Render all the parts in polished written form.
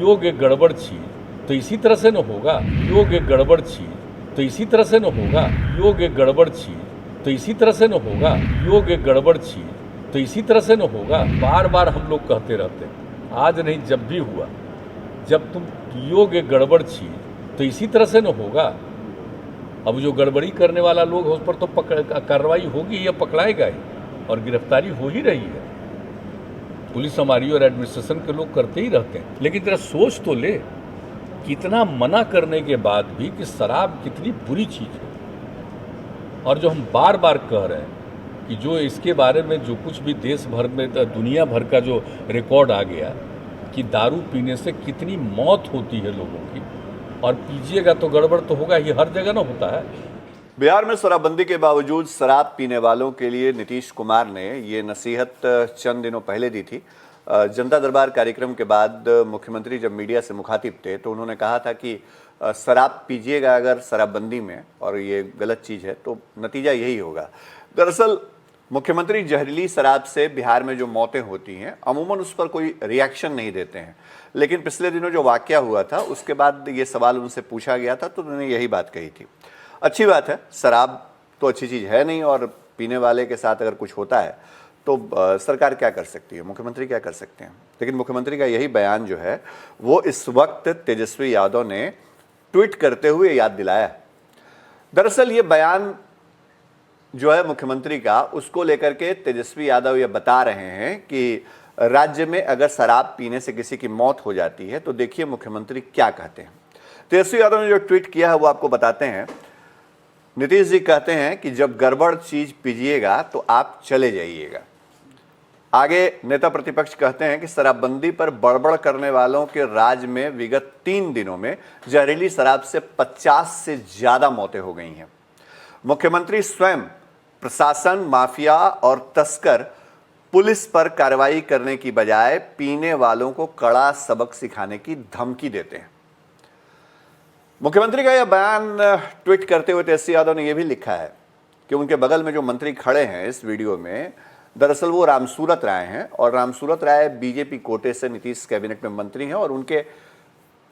योग एक गड़बड़ चीज तो इसी तरह से न होगा। योग एक गड़बड़ चीज तो इसी तरह से न होगा। योग एक गड़बड़ चीज तो इसी तरह से न होगा। योग एक गड़बड़ चीज तो इसी तरह से न होगा। बार बार हम लोग कहते रहते हैं, आज नहीं जब भी हुआ, जब तुम योग एक गड़बड़ चीज तो इसी तरह से न होगा। अब जो गड़बड़ी करने वाला लोग है उस पर तो कार्रवाई होगी या पकड़ाएगा ही, और गिरफ्तारी हो ही रही है। पुलिस हमारी और एडमिनिस्ट्रेशन के लोग करते ही रहते हैं। लेकिन तेरा सोच तो ले, कितना मना करने के बाद भी कि शराब कितनी बुरी चीज़ है। और जो हम बार बार कह रहे हैं कि जो इसके बारे में जो कुछ भी देश भर में, दुनिया भर का जो रिकॉर्ड आ गया कि दारू पीने से कितनी मौत होती है लोगों की, और पीजिएगा तो गड़बड़ तो होगा ही, हर जगह ना होता है। बिहार में शराबबंदी के बावजूद शराब पीने वालों के लिए नीतीश कुमार ने ये नसीहत चंद दिनों पहले दी थी। जनता दरबार कार्यक्रम के बाद मुख्यमंत्री जब मीडिया से मुखातिब थे तो उन्होंने कहा था कि शराब पीजिएगा अगर शराबबंदी में, और ये गलत चीज़ है तो नतीजा यही होगा। दरअसल मुख्यमंत्री जहरीली शराब से बिहार में जो मौतें होती हैं अमूमन उस पर कोई रिएक्शन नहीं देते हैं, लेकिन पिछले दिनों जो वाकया हुआ था उसके बाद ये सवाल उनसे पूछा गया था तो उन्होंने यही बात कही थी। अच्छी बात है, शराब तो अच्छी चीज़ है नहीं, और पीने वाले के साथ अगर कुछ होता है तो सरकार क्या कर सकती है, मुख्यमंत्री क्या कर सकते हैं। लेकिन मुख्यमंत्री का यही बयान जो है वो इस वक्त तेजस्वी यादव ने ट्वीट करते हुए याद दिलाया। दरअसल ये बयान जो है मुख्यमंत्री का, उसको लेकर के तेजस्वी यादव ये बता रहे हैं कि राज्य में अगर शराब पीने से किसी की मौत हो जाती है तो देखिए मुख्यमंत्री क्या कहते हैं। तेजस्वी यादव ने जो ट्वीट किया है वो आपको बताते हैं। नीतीश जी कहते हैं कि जब गड़बड़ चीज पीजिएगा तो आप चले जाइएगा। आगे नेता प्रतिपक्ष कहते हैं कि शराबबंदी पर बड़बड़ करने वालों के राज्य में विगत 3 दिनों में जहरीली शराब से 50 से ज्यादा मौतें हो गई हैं। मुख्यमंत्री स्वयं प्रशासन, माफिया और तस्कर पुलिस पर कार्रवाई करने की बजाय पीने वालों को कड़ा सबक सिखाने की धमकी देते हैं। मुख्यमंत्री का यह बयान ट्वीट करते हुए तेजस्वी यादव ने यह भी लिखा है कि उनके बगल में जो मंत्री खड़े हैं इस वीडियो में, दरअसल वो रामसूरत राय हैं, और रामसूरत राय बीजेपी कोटे से नीतीश कैबिनेट में मंत्री हैं, और उनके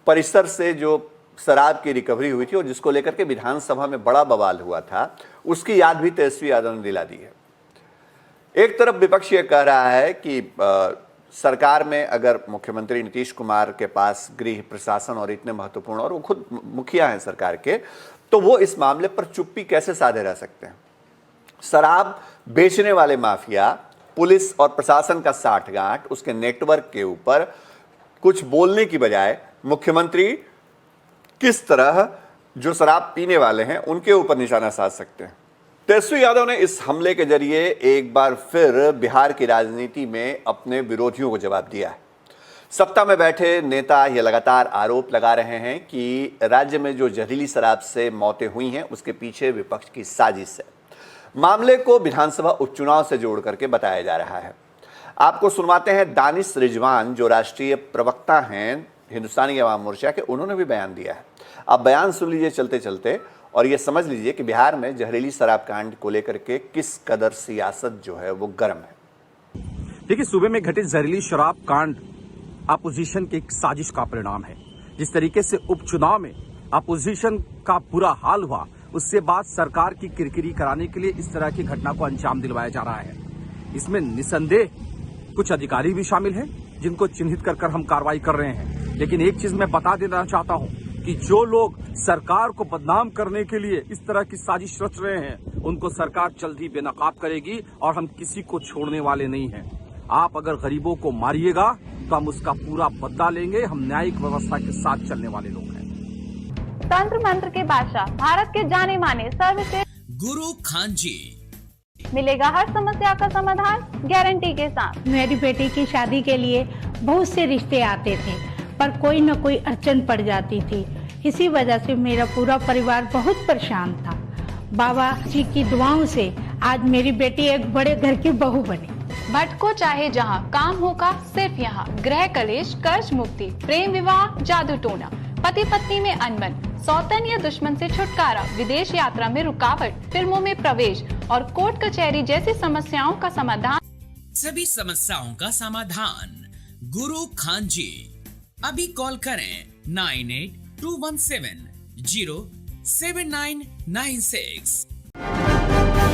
परिसर से जो शराब की रिकवरी हुई थी और जिसको लेकर के विधानसभा में बड़ा बवाल हुआ था, उसकी याद भी तेजस्वी यादव ने दिला दी है। एक तरफ विपक्ष ये कह रहा है कि सरकार में अगर मुख्यमंत्री नीतीश कुमार के पास गृह प्रशासन और इतने महत्वपूर्ण, और वो खुद मुखिया हैं सरकार के, तो वो इस मामले पर चुप्पी कैसे साधे रह सकते हैं। शराब बेचने वाले माफिया, पुलिस और प्रशासन का साठगांठ, उसके नेटवर्क के ऊपर कुछ बोलने की बजाय मुख्यमंत्री किस तरह जो शराब पीने वाले हैं उनके ऊपर निशाना साध सकते हैं। तेजस्वी यादव ने इस हमले के जरिए एक बार फिर बिहार की राजनीति में अपने विरोधियों को जवाब दिया है। सत्ता में बैठे नेता ये लगातार आरोप लगा रहे हैं कि राज्य में जो जहरीली शराब से मौतें हुई हैं उसके पीछे विपक्ष की साजिश है। मामले को विधानसभा उपचुनाव से जोड़ करके बताया जा रहा है। आपको सुनवाते हैं दानिश रिजवान, जो राष्ट्रीय प्रवक्ता हैं हिंदुस्तानी अवाम मोर्चा के, उन्होंने भी बयान दिया है। आप बयान सुन लीजिए चलते चलते, और ये समझ लीजिए कि बिहार में जहरीली शराब कांड को लेकर के किस कदर सियासत जो है वो गर्म है। देखिए, सूबे में घटित जहरीली शराब कांड अपोजिशन की एक साजिश का परिणाम है। जिस तरीके से उपचुनाव में अपोजिशन का बुरा हाल हुआ, उससे बाद सरकार की किरकिरी कराने के लिए इस तरह की घटना को अंजाम दिलवाया जा रहा है। इसमें निसंदेह कुछ अधिकारी भी शामिल हैं जिनको चिन्हित कर हम कार्रवाई कर रहे हैं। लेकिन एक चीज मैं बता देना चाहता हूं कि जो लोग सरकार को बदनाम करने के लिए इस तरह की साजिश रच रहे हैं उनको सरकार जल्द ही बेनकाब करेगी, और हम किसी को छोड़ने वाले नहीं हैं। आप अगर गरीबों को मारिएगा तो हम उसका पूरा बदला लेंगे। हम न्यायिक व्यवस्था के साथ चलने वाले लोग हैं। तंत्र मंत्र के बादशाह, भारत के जाने माने सर्वश्रेष्ठ गुरु खान जी, मिलेगा हर समस्या का समाधान गारंटी के साथ। मेरी बेटी की शादी के लिए बहुत से रिश्ते आते थे, पर कोई न कोई अड़चन पड़ जाती थी। इसी वजह से मेरा पूरा परिवार बहुत परेशान था। बाबा जी की दुआओं से आज मेरी बेटी एक बड़े घर की बहू बनी। भटको चाहे जहां, काम होगा सिर्फ यहाँ। गृह कलेश, कर्ज मुक्ति, प्रेम विवाह, जादू टोना, पति पत्नी में अनबन, सौतन या दुश्मन से छुटकारा, विदेश यात्रा में रुकावट, फिल्मों में प्रवेश और कोर्ट कचहरी जैसी समस्याओं का समाधान। सभी समस्याओं का समाधान गुरु खान जी। अभी कॉल करें 9821707996।